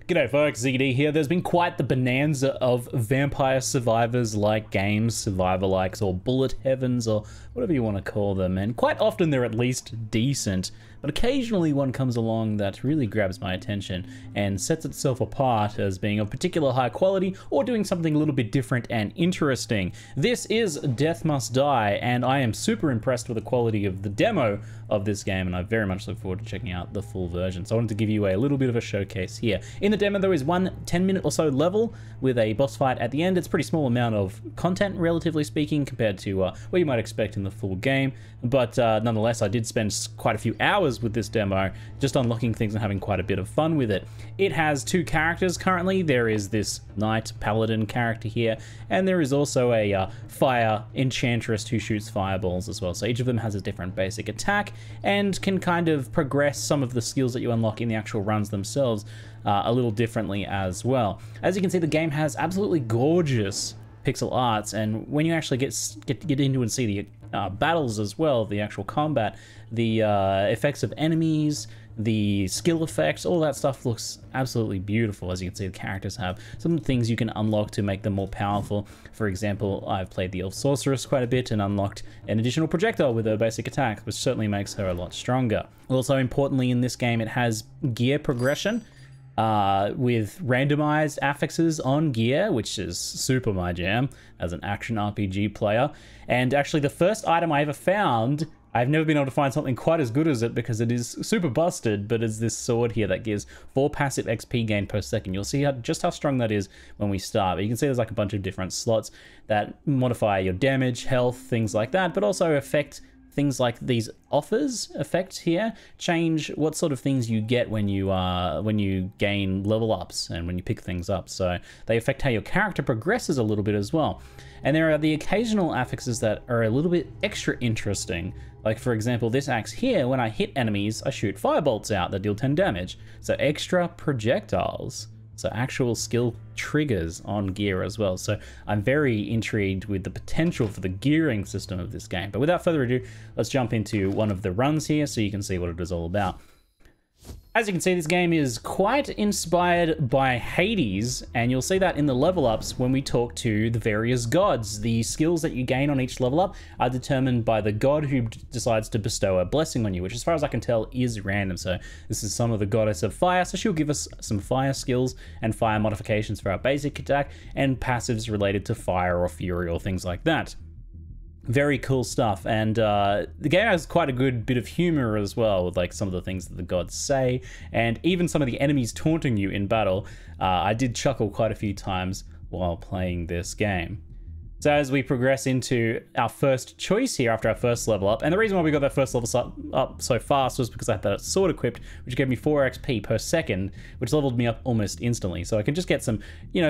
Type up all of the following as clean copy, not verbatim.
G'day folks, ZD here. There's been quite the bonanza of Vampire Survivors-like games, Survivor-likes or Bullet Heavens or whatever you want to call them, and quite often they're at least decent, but occasionally one comes along that really grabs my attention and sets itself apart as being of particular high quality or doing something a little bit different and interesting. This is Death Must Die, and I am super impressed with the quality of the demo of this game, and I very much look forward to checking out the full version. So I wanted to give you a little bit of a showcase here. In the demo, there is one 10-minute or so level with a boss fight at the end. It's a pretty small amount of content, relatively speaking, compared to what you might expect in the full game. But nonetheless, I did spend quite a few hours with this demo, just unlocking things and having quite a bit of fun with it. It has two characters currently. There is this Knight Paladin character here, and there is also a Fire Enchantress who shoots fireballs as well. So each of them has a different basic attack and can kind of progress some of the skills that you unlock in the actual runs themselves a little differently as well. As you can see, the game has absolutely gorgeous pixel arts, and when you actually get into and see the battles as well, the actual combat, the effects of enemies, the skill effects, all that stuff looks absolutely beautiful. As you can see, the characters have some things you can unlock to make them more powerful. For example, I've played the Elf Sorceress quite a bit and unlocked an additional projectile with her basic attack, which certainly makes her a lot stronger. Also, importantly in this game, it has gear progression with randomized affixes on gear, which is super my jam as an action RPG player. And actually, the first item I ever found, I've never been able to find something quite as good as it because it is super busted, but it's this sword here that gives 4 passive XP gain per second. You'll see just how strong that is when we start. But you can see there's like a bunch of different slots that modify your damage, health, things like that, but also affect things like these offers effect here, change what sort of things you get when you gain level ups and when you pick things up. So they affect how your character progresses a little bit as well. And there are the occasional affixes that are a little bit extra interesting. Like for example, this axe here, when I hit enemies, I shoot firebolts out that deal 10 damage. So extra projectiles. So actual skill triggers on gear as well. So I'm very intrigued with the potential for the gearing system of this game. But without further ado, let's jump into one of the runs here so you can see what it is all about. As you can see, this game is quite inspired by Hades, and you'll see that in the level ups when we talk to the various gods. The skills that you gain on each level up are determined by the god who decides to bestow a blessing on you, which as far as I can tell is random. So this is some of the goddess of fire, so she'll give us some fire skills and fire modifications for our basic attack and passives related to fire or fury or things like that. Very cool stuff, and the game has quite a good bit of humor as well, with like some of the things that the gods say, and even some of the enemies taunting you in battle. I did chuckle quite a few times while playing this game. So as we progress into our first choice here after our first level up, and the reason why we got that first level up so fast was because I had that sword equipped, which gave me 4 XP per second, which leveled me up almost instantly. So I can just get some,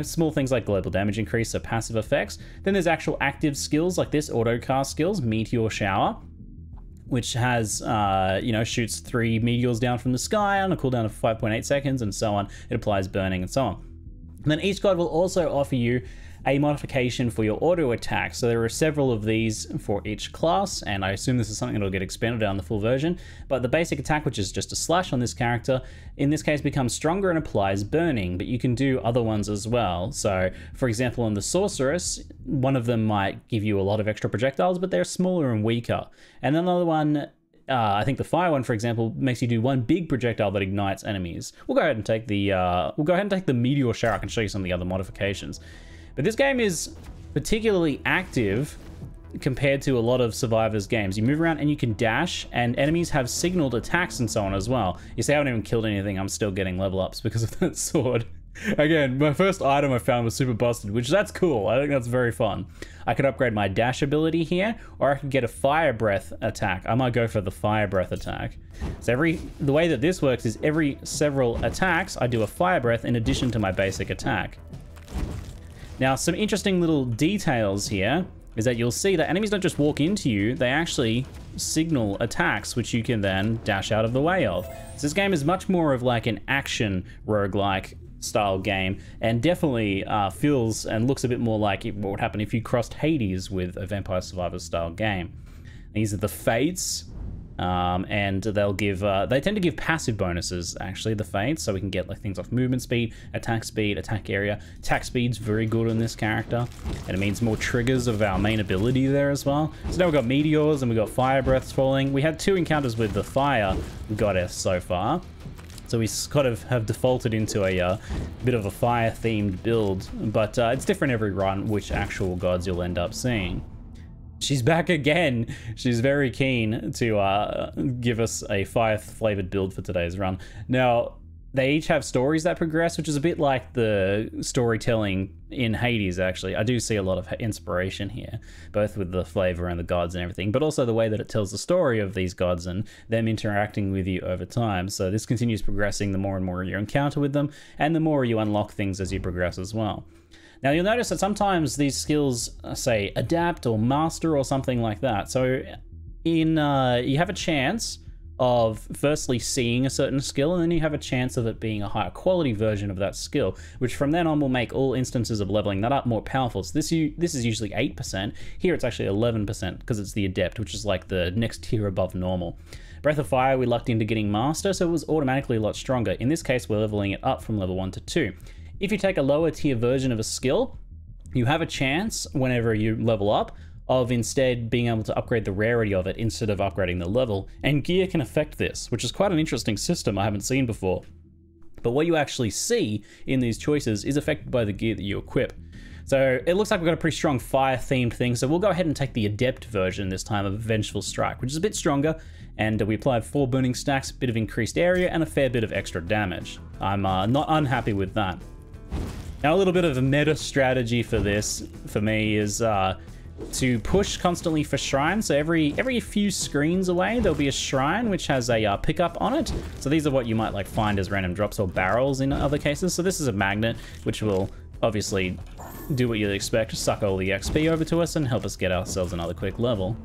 small things like global damage increase, so passive effects. Then there's actual active skills like this, auto cast skills, Meteor Shower, which has, shoots 3 meteors down from the sky on a cooldown of 5.8 seconds and so on. It applies burning and so on. And then each god will also offer you a modification for your auto attack. So there are several of these for each class, and I assume this is something that'll get expanded on the full version. But the basic attack, which is just a slash on this character, in this case becomes stronger and applies burning, but you can do other ones as well. So for example, on the Sorceress, one of them might give you a lot of extra projectiles, but they're smaller and weaker. And another one, I think the fire one, for example, makes you do 1 big projectile that ignites enemies. We'll go ahead and take the Meteor Shower. I can show you some of the other modifications. But this game is particularly active compared to a lot of Survivors games. You move around and you can dash, and enemies have signaled attacks and so on as well. You see, I haven't even killed anything. I'm still getting level ups because of that sword. Again, my first item I found was super busted, which that's cool. I think that's very fun. I could upgrade my dash ability here, or I could get a fire breath attack. I might go for the fire breath attack. So the way that this works is every several attacks, I do a fire breath in addition to my basic attack. Now, some interesting little details here is that you'll see that enemies don't just walk into you, they actually signal attacks, which you can then dash out of the way of. So this game is much more of like an action roguelike style game, and definitely feels and looks a bit more like what would happen if you crossed Hades with a Vampire Survivors style game. These are the Fates. And they'll give, they tend to give passive bonuses, actually, the Fates, so we can get like things like movement speed, attack area. Attack speed's very good on this character, and it means more triggers of our main ability there as well. So now we've got meteors and we've got fire breaths falling. We had 2 encounters with the fire goddess so far, so we kind of have defaulted into a bit of a fire-themed build, but it's different every run which actual gods you'll end up seeing. She's back again. She's very keen to give us a fire-flavored build for today's run. Now, they each have stories that progress, which is a bit like the storytelling in Hades, actually. I do see a lot of inspiration here, both with the flavor and the gods and everything, but also the way that it tells the story of these gods and them interacting with you over time. So this continues progressing the more and more you encounter with them, and the more you unlock things as you progress as well. Now, you'll notice that sometimes these skills say adapt or master or something like that. So you have a chance of firstly seeing a certain skill, and then you have a chance of it being a higher quality version of that skill, which from then on will make all instances of leveling that up more powerful. So this is usually 8%. Here it's actually 11% because it's the adept, which is like the next tier above normal. Breath of Fire, we lucked into getting master, so it was automatically a lot stronger. In this case, we're leveling it up from level 1 to 2. If you take a lower tier version of a skill, you have a chance, whenever you level up, of instead being able to upgrade the rarity of it instead of upgrading the level. And gear can affect this, which is quite an interesting system I haven't seen before. But what you actually see in these choices is affected by the gear that you equip. So it looks like we've got a pretty strong fire-themed thing, so we'll go ahead and take the adept version this time of Vengeful Strike, which is a bit stronger, and we applied 4 burning stacks, a bit of increased area, and a fair bit of extra damage. I'm not unhappy with that. Now, a little bit of a meta strategy for this, for me, is to push constantly for shrines. So every few screens away, there'll be a shrine which has a pickup on it. So these are what you might like find as random drops or barrels in other cases. So this is a magnet, which will obviously do what you'd expect, suck all the XP over to us and help us get ourselves another quick level.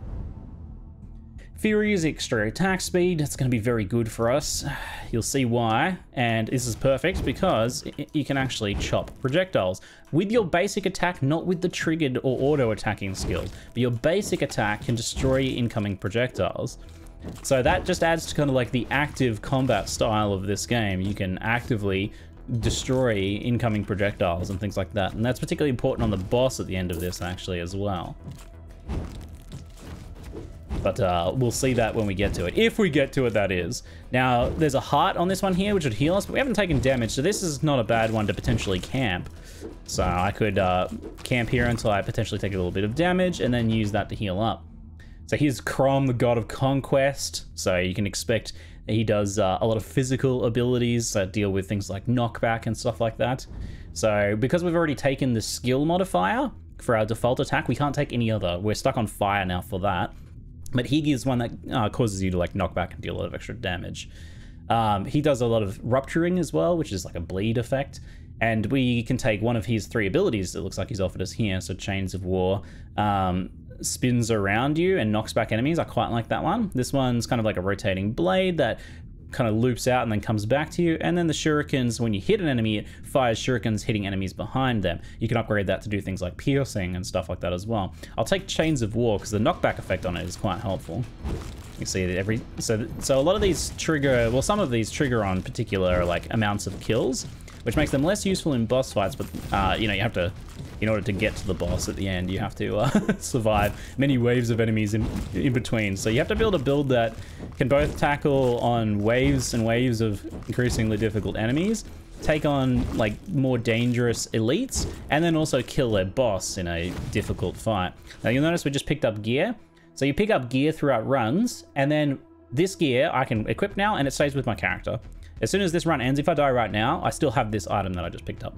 Fury is extra attack speed. It's going to be very good for us. You'll see why. And this is perfect because you can actually chop projectiles with your basic attack, not with the triggered or auto attacking skills, but your basic attack can destroy incoming projectiles. So that just adds to kind of like the active combat style of this game. You can actively destroy incoming projectiles and things like that. And that's particularly important on the boss at the end of this actually as well. But we'll see that when we get to it. If we get to it, that is. Now, there's a heart on this one here, which would heal us, but we haven't taken damage, so this is not a bad one to potentially camp. So I could camp here until I potentially take a little bit of damage, and then use that to heal up. So here's Crom, the god of conquest. So you can expect he does a lot of physical abilities that deal with things like knockback and stuff like that. So because we've already taken the skill modifier for our default attack, we can't take any other. We're stuck on fire now for that. But he gives one that causes you to like knock back and deal a lot of extra damage. He does a lot of rupturing as well, which is like a bleed effect. And we can take one of his 3 abilities that looks like he's offered us here. So Chains of War spins around you and knocks back enemies. I quite like that one. This one's kind of like a rotating blade that kind of loops out and then comes back to you. And then the shurikens, when you hit an enemy, it fires shurikens hitting enemies behind them. You can upgrade that to do things like piercing and stuff like that as well. I'll take Chains of War because the knockback effect on it is quite helpful. You see that so a lot of these trigger, well, some of these trigger on particular like amounts of kills, which makes them less useful in boss fights, but you know, you have to, in order to get to the boss at the end, you have to survive many waves of enemies in between. So you have to build a build that can both tackle on waves and waves of increasingly difficult enemies, take on like more dangerous elites, and then also kill their boss in a difficult fight. Now you'll notice we just picked up gear. So you pick up gear throughout runs, and then this gear I can equip now and it stays with my character. As soon as this run ends, if I die right now, I still have this item that I just picked up.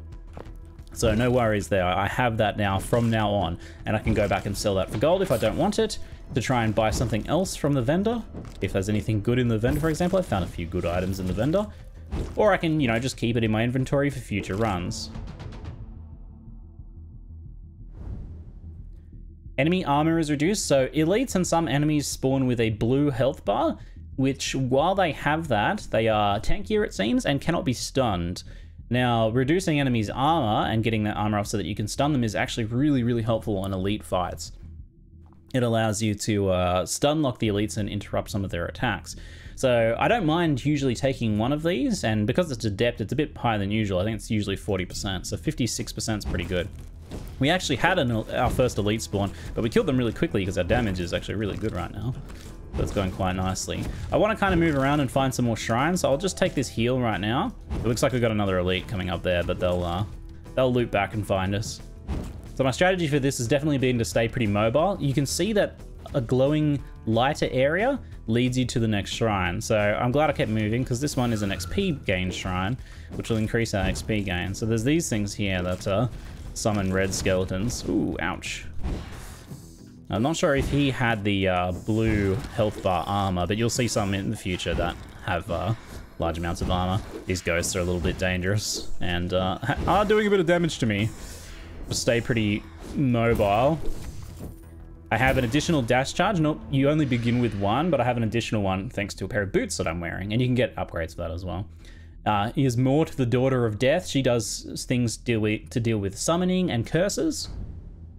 So no worries there. I have that now from now on, and I can go back and sell that for gold if I don't want it, to try and buy something else from the vendor. If there's anything good in the vendor, for example, I found a few good items in the vendor. Or I can, you know, just keep it in my inventory for future runs. Enemy armor is reduced, so elites and some enemies spawn with a blue health bar, which, while they have that, they are tankier, it seems, and cannot be stunned. Now, reducing enemies' armor and getting that armor off so that you can stun them is actually really, really helpful on elite fights. it allows you to stun lock the elites and interrupt some of their attacks. So I don't mind usually taking one of these, and because it's adept, it's a bit higher than usual. I think it's usually 40%, so 56% is pretty good. We actually had our first elite spawn, but we killed them really quickly because our damage is actually really good right now. That's going quite nicely. I want to kind of move around and find some more shrines, so I'll just take this heal right now. It looks like we've got another elite coming up there, but they'll loop back and find us. So my strategy for this has definitely been to stay pretty mobile. You can see that a glowing lighter area leads you to the next shrine. So I'm glad I kept moving because this one is an XP gain shrine, which will increase our XP gain. So there's these things here that summon red skeletons. Ooh, ouch. I'm not sure if he had the blue health bar armor, but you'll see some in the future that have large amounts of armor. These ghosts are a little bit dangerous and are doing a bit of damage to me. Stay pretty mobile. I have an additional dash charge. Nope, you only begin with one, but I have an additional one thanks to a pair of boots that I'm wearing, and you can get upgrades for that as well. Here's Mort, the Daughter of Death. She does things to deal with summoning and curses.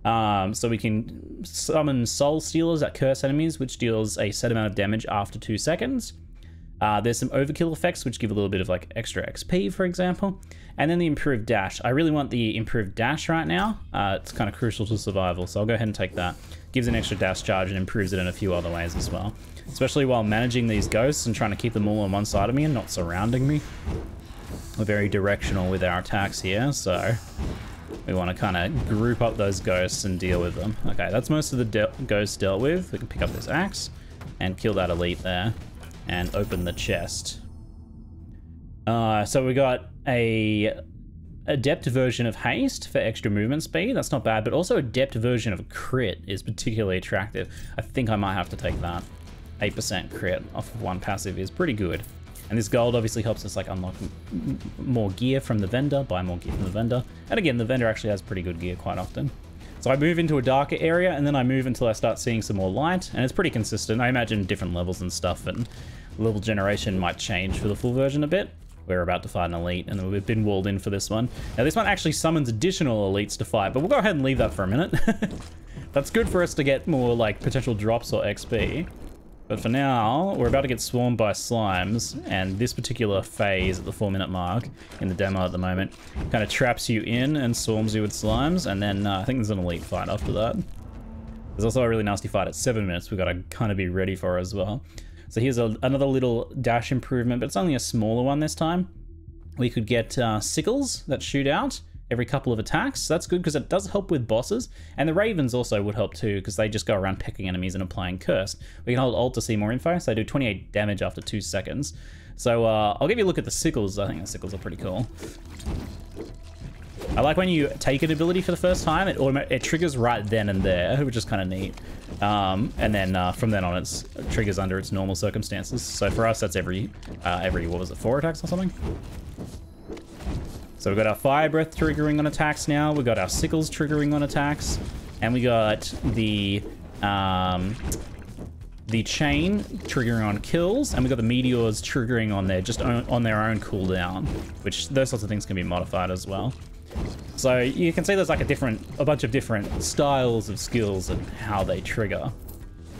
So we can summon Soul Stealers that curse enemies, which deals a set amount of damage after 2 seconds. There's some overkill effects, which give a little bit of like extra XP, for example. And then the improved dash. I really want the improved dash right now. It's kind of crucial to survival, so I'll go ahead and take that. Gives an extra dash charge and improves it in a few other ways as well. Especially while managing these ghosts and trying to keep them all on one side of me and not surrounding me. We're very directional with our attacks here, so we want to kind of group up those ghosts and deal with them. Okay, that's most of the ghosts dealt with. We can pick up this axe and kill that elite there and open the chest. So we got a adept version of haste for extra movement speed. That's not bad, but also adept version of crit is particularly attractive. I think I might have to take that. 8% crit off of one passive is pretty good. And this gold obviously helps us like unlock more gear from the vendor, buy more gear from the vendor. And again, the vendor actually has pretty good gear quite often. So I move into a darker area and then I move until I start seeing some more light, and it's pretty consistent. I imagine different levels and stuff, and level generation might change for the full version a bit. We're about to fight an elite, and we've been walled in for this one. Now this one actually summons additional elites to fight, but we'll go ahead and leave that for a minute. That's good for us to get more like potential drops or XP. But for now, we're about to get swarmed by slimes, and this particular phase at the 4-minute mark in the demo at the moment kind of traps you in and swarms you with slimes, and then I think there's an elite fight after that. There's also a really nasty fight at 7 minutes we've got to kind of be ready for as well. So here's another little dash improvement, but it's only a smaller one this time. We could get sickles that shoot out every couple of attacks. So that's good because it does help with bosses. And the ravens also would help too because they just go around pecking enemies and applying curse. We can hold Alt to see more info. So they do 28 damage after 2 seconds. So I'll give you a look at the sickles. I think the sickles are pretty cool. I like when you take an ability for the first time, it triggers right then and there, which is kind of neat. And then from then on, it triggers under its normal circumstances. So for us, that's every what was it, 4 attacks or something? So we've got our fire breath triggering on attacks now. We've got our sickles triggering on attacks, and we got the chain triggering on kills, and we got the meteors triggering on on their own cooldown, which those sorts of things can be modified as well. So you can see there's like a bunch of different styles of skills and how they trigger.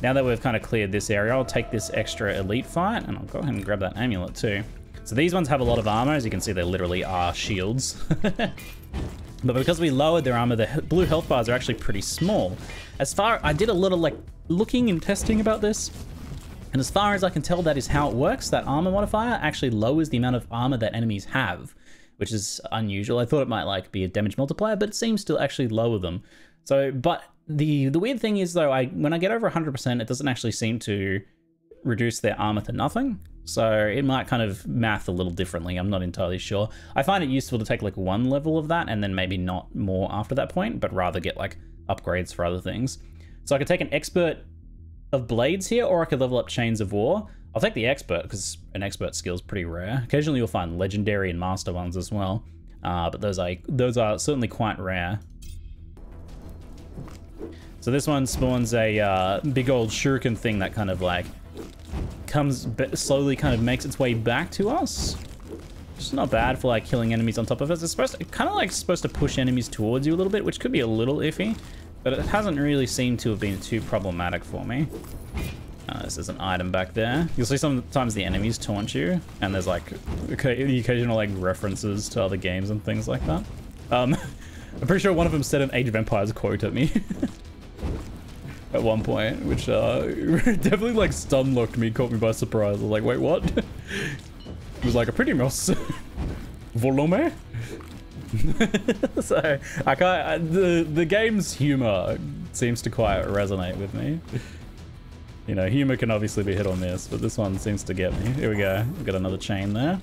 Now that we've kind of cleared this area, I'll take this extra elite fight, and I'll go ahead and grab that amulet too. So these ones have a lot of armor. As you can see, they literally are shields. But because we lowered their armor, the blue health bars are actually pretty small. I did a little like looking and testing about this, and as far as I can tell, that is how it works. That armor modifier actually lowers the amount of armor that enemies have, which is unusual. I thought it might like be a damage multiplier, but it seems to actually lower them. So, but the weird thing is though, when I get over 100%, it doesn't actually seem to reduce their armor to nothing. So it might kind of math a little differently. I'm not entirely sure. I find it useful to take like one level of that and then maybe not more after that point, but rather get like upgrades for other things. So I could take an expert of blades here, or I could level up Chains of War. I'll take the expert because an expert skill is pretty rare. Occasionally you'll find legendary and master ones as well, but those are certainly quite rare. So this one spawns a big old shuriken thing that kind of like slowly kind of makes its way back to us. It's not bad for like killing enemies on top of us. It's kind of like supposed to push enemies towards you a little bit, which could be a little iffy. but it hasn't really seemed to have been too problematic for me. This is an item back there. You'll see sometimes the enemies taunt you, and there's like the occasional like references to other games and things like that. I'm pretty sure one of them said an Age of Empires quote at me at one point, which definitely like stun locked me, caught me by surprise. I was like, wait, what? It was like a pretty mouse volume. So I can't. The game's humor seems to quite resonate with me. You know, humor can obviously be hit or miss, but this one seems to get me. Here we go. We've got another chain there.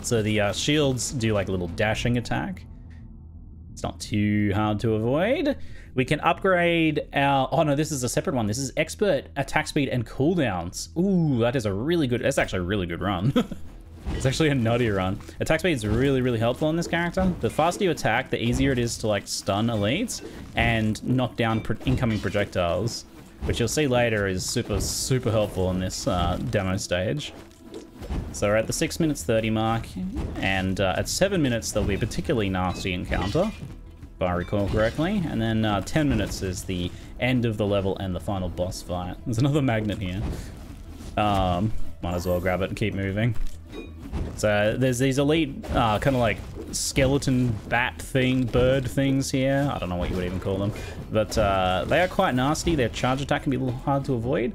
So the shields do like a little dashing attack. It's not too hard to avoid. We can upgrade our... Oh no, this is a separate one. This is expert attack speed and cooldowns. Ooh, that is a really good... That's actually a really good run. It's actually a nutty run. Attack speed is really, really helpful in this character. The faster you attack, the easier it is to like stun elites and knock down incoming projectiles, which you'll see later is super, super helpful in this demo stage. So we're at the 6 minutes 30 mark, and at 7 minutes there'll be a particularly nasty encounter, if I recall correctly, and then 10 minutes is the end of the level and the final boss fight. There's another magnet here. Might as well grab it and keep moving. So there's these elite kind of like skeleton bat thing, bird things here. I don't know what you would even call them, but they are quite nasty. Their charge attack can be a little hard to avoid,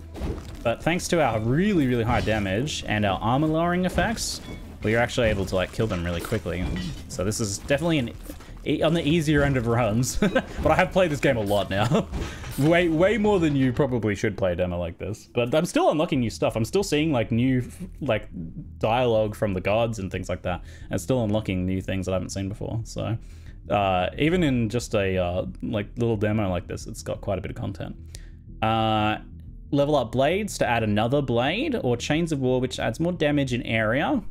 but thanks to our really, really high damage and our armor lowering effects, we are actually able to like kill them really quickly. So this is definitely on the easier end of runs, but I have played this game a lot now. way more than you probably should play a demo like this. But I'm still unlocking new stuff. I'm still seeing like new like dialogue from the gods and things like that, and still unlocking new things that I haven't seen before. So even in just a like little demo like this, it's got quite a bit of content. Level up blades to add another blade, or chains of war, which adds more damage in area.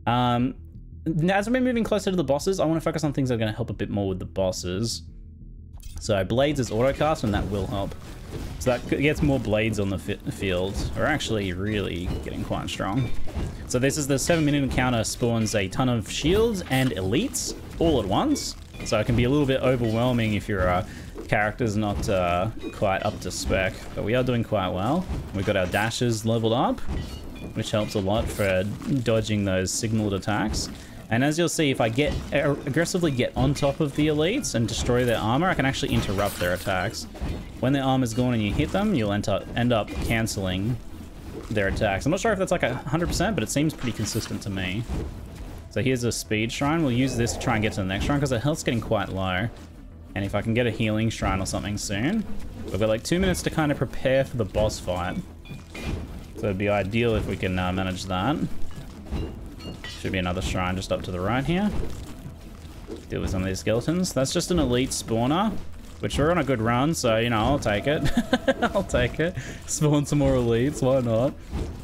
As we're moving closer to the bosses, I want to focus on things that are going to help a bit more with the bosses. So blades is autocast, and that will help. So that gets more blades on the field. We're actually really getting quite strong. So this is the 7-minute encounter, spawns a ton of shields and elites all at once. So it can be a little bit overwhelming if your character's not quite up to spec, but we are doing quite well. We've got our dashes leveled up, which helps a lot for dodging those signaled attacks. And as you'll see, if I aggressively get on top of the elites and destroy their armor, I can actually interrupt their attacks. When their armor's gone and you hit them, you'll end up canceling their attacks. I'm not sure if that's like 100%, but it seems pretty consistent to me. So here's a speed shrine. We'll use this to try and get to the next shrine because the health's getting quite low. And if I can get a healing shrine or something soon, we've got like 2 minutes to kind of prepare for the boss fight. So it'd be ideal if we can manage that. Should be another shrine just up to the right here. Deal with some of these skeletons. That's just an elite spawner, which we're on a good run, so, you know, I'll take it. I'll take it. Spawn some more elites, why not?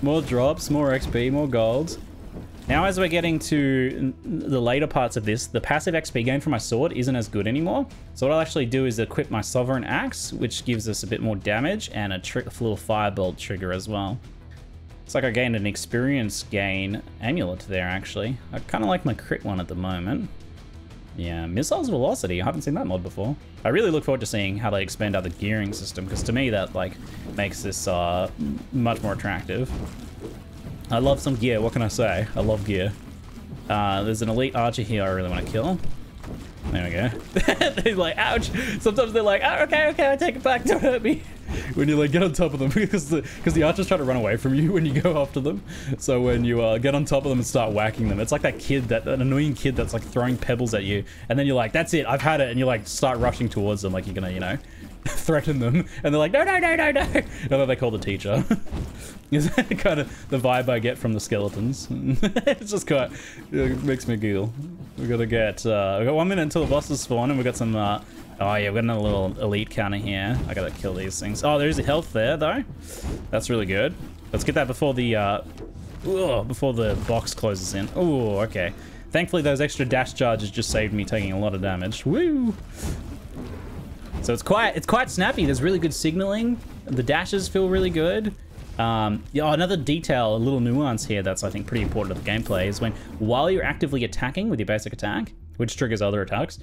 More drops, more XP, more gold. Now, as we're getting to the later parts of this, the passive XP gain from my sword isn't as good anymore. So what I'll actually do is equip my Sovereign Axe, which gives us a bit more damage, and a little firebolt trigger as well. It's like I gained an experience gain amulet there, actually. I kind of like my crit one at the moment. Yeah, Missiles Velocity. I haven't seen that mod before. I really look forward to seeing how they expand out the gearing system, because to me that like makes this much more attractive. I love some gear, what can I say? I love gear. There's an elite archer here I really want to kill. There we go. They're like, ouch! Sometimes they're like, oh, okay, I take it back, don't hurt me. When you like get on top of them, because the archers try to run away from you when you go after them. So when you get on top of them and start whacking them, it's like that kid, that annoying kid that's like throwing pebbles at you, and then you're like, that's it, I've had it, and you like start rushing towards them like you're gonna, you know, threaten them, and they're like, no, and then they call the teacher. Is that kind of the vibe I get from the skeletons? It's just quite, it makes me giggle. We gotta get, we've got 1 minute until the bosses spawn, and we've got some, oh yeah, we've got another little elite counter here. I gotta kill these things. Oh, there's a health there, though. That's really good. Let's get that before the box closes in. Oh, okay. Thankfully, those extra dash charges just saved me taking a lot of damage. Woo! So it's quite snappy. There's really good signaling. The dashes feel really good. Yeah, another detail, a little nuance here that's I think pretty important to the gameplay is while you're actively attacking with your basic attack, which triggers other attacks,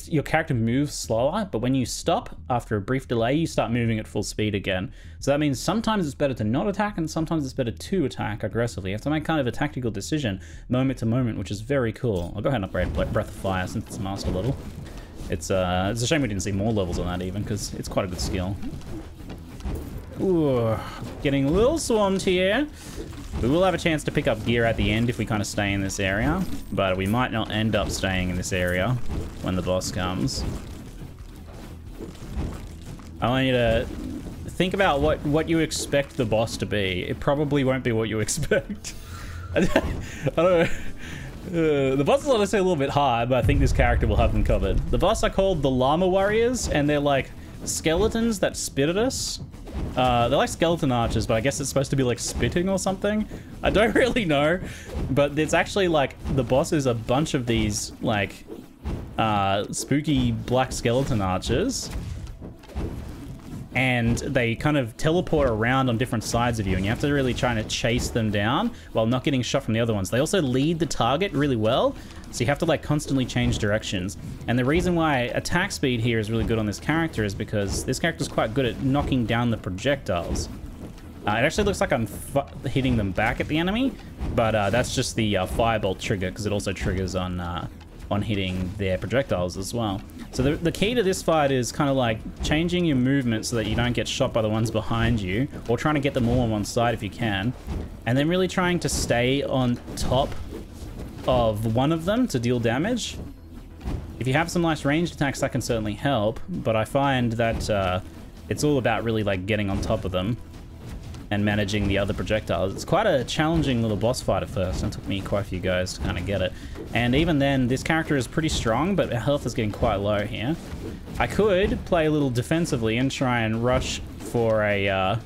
your character moves slower, but when you stop after a brief delay, you start moving at full speed again. So that means sometimes it's better to not attack, and sometimes it's better to attack aggressively. You have to make kind of a tactical decision moment to moment, which is very cool. I'll go ahead and upgrade Breath of Fire since it's master level. It's a shame we didn't see more levels on that even, because it's quite a good skill. Ooh, getting a little swarmed here. We will have a chance to pick up gear at the end if we kind of stay in this area, but we might not end up staying in this area when the boss comes. I want you to think about what you expect the boss to be. It probably won't be what you expect. I don't know. The boss is honestly a little bit hard, but I think this character will have them covered. The boss are called the Llama Warriors, and they're like skeletons that spit at us. They're like skeleton archers, but I guess it's supposed to be like spitting or something. I don't really know, but it's actually like the boss is a bunch of these like spooky black skeleton archers, and they kind of teleport around on different sides of you, and you have to really try to chase them down while not getting shot from the other ones. They also lead the target really well, so you have to like constantly change directions. And the reason why attack speed here is really good on this character is because this character is quite good at knocking down the projectiles. It actually looks like I'm hitting them back at the enemy, but that's just the firebolt trigger, because it also triggers on hitting their projectiles as well. So the key to this fight is kind of like changing your movement so that you don't get shot by the ones behind you, or trying to get them all on one side if you can, and then really trying to stay on top of one of them to deal damage. If you have some nice ranged attacks, that can certainly help, but I find that it's all about really like getting on top of them and managing the other projectiles. It's quite a challenging little boss fight at first, and it took me quite a few goes to kind of get it. And even then, this character is pretty strong, but her health is getting quite low here. I could play a little defensively and try and rush for a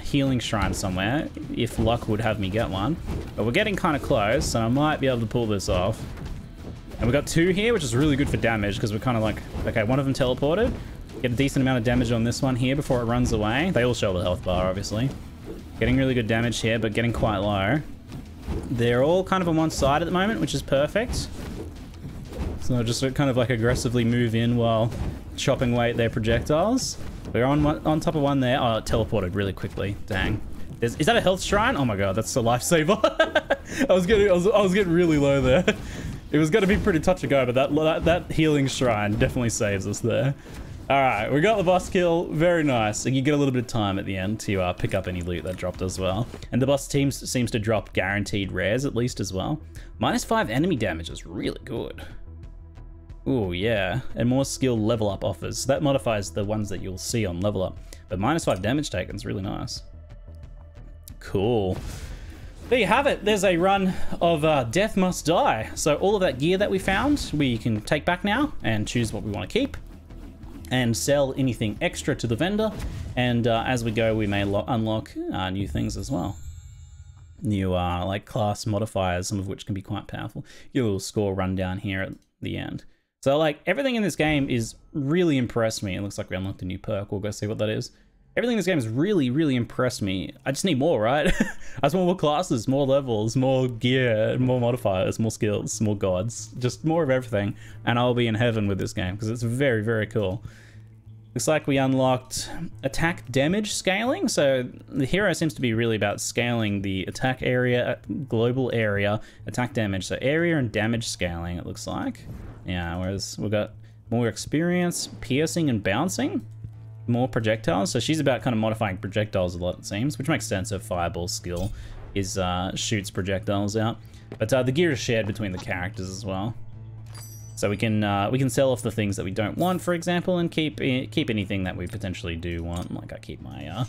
healing shrine somewhere, if luck would have me get one. But we're getting kind of close, and I might be able to pull this off. And we got two here, which is really good for damage, because we're kind of like, okay, one of them teleported. Get a decent amount of damage on this one here before it runs away. They all show the health bar, obviously. Getting really good damage here, but getting quite low. They're all kind of on one side at the moment, which is perfect. So just kind of like aggressively move in while chopping away at their projectiles. We're on top of one there. Oh, it teleported really quickly. Dang. Is that a health shrine? Oh my god, that's a lifesaver. I was getting really low there. It was going to be pretty touch and go, but that healing shrine definitely saves us there. Alright, we got the boss kill. Very nice. And you get a little bit of time at the end to pick up any loot that dropped as well. And the boss team seems to drop guaranteed rares at least as well. -5 enemy damage is really good. Ooh, yeah. And more skill level up offers. So that modifies the ones that you'll see on level up. But -5 damage taken is really nice. Cool. There you have it. There's a run of Death Must Die. So all of that gear that we found, we can take back now and choose what we want to keep, and sell anything extra to the vendor. And as we go, we may unlock new things as well. New like class modifiers, some of which can be quite powerful. Your little score rundown here at the end. So like everything in this game is really impressed me. It looks like we unlocked a new perk. We'll go see what that is. Everything in this game has really, really impressed me. I just need more, right? I just want more classes, more levels, more gear, more modifiers, more skills, more gods, just more of everything. And I'll be in heaven with this game because it's very, very cool. Looks like we unlocked attack damage scaling. So the hero seems to be really about scaling the attack area, global area, attack damage. So area and damage scaling, it looks like. Yeah, whereas we've got more experience, piercing and bouncing. More projectiles. So she's about kind of modifying projectiles a lot, it seems, which makes sense. Her fireball skill is shoots projectiles out. But the gear is shared between the characters as well. So we can sell off the things that we don't want, for example, and keep anything that we potentially do want. Like I keep my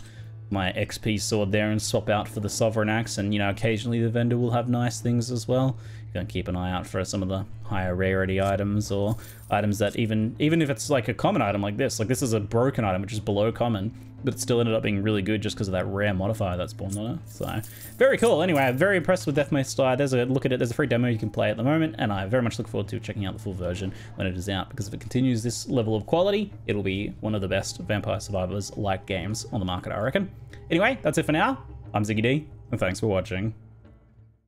my XP sword there and swap out for the Sovereign Axe, and you know, occasionally the vendor will have nice things as well. You can keep an eye out for some of the higher rarity items, or items that even if it's like a common item like this is a broken item which is below common, but it still ended up being really good just because of that rare modifier that's spawned on it. So very cool. Anyway, I'm very impressed with Death Must Die. There's a look at it. There's a free demo you can play at the moment, and I very much look forward to checking out the full version when it is out, because if it continues this level of quality, it'll be one of the best Vampire Survivors like games on the market, I reckon. Anyway, that's it for now. I'm Ziggy D, and thanks for watching.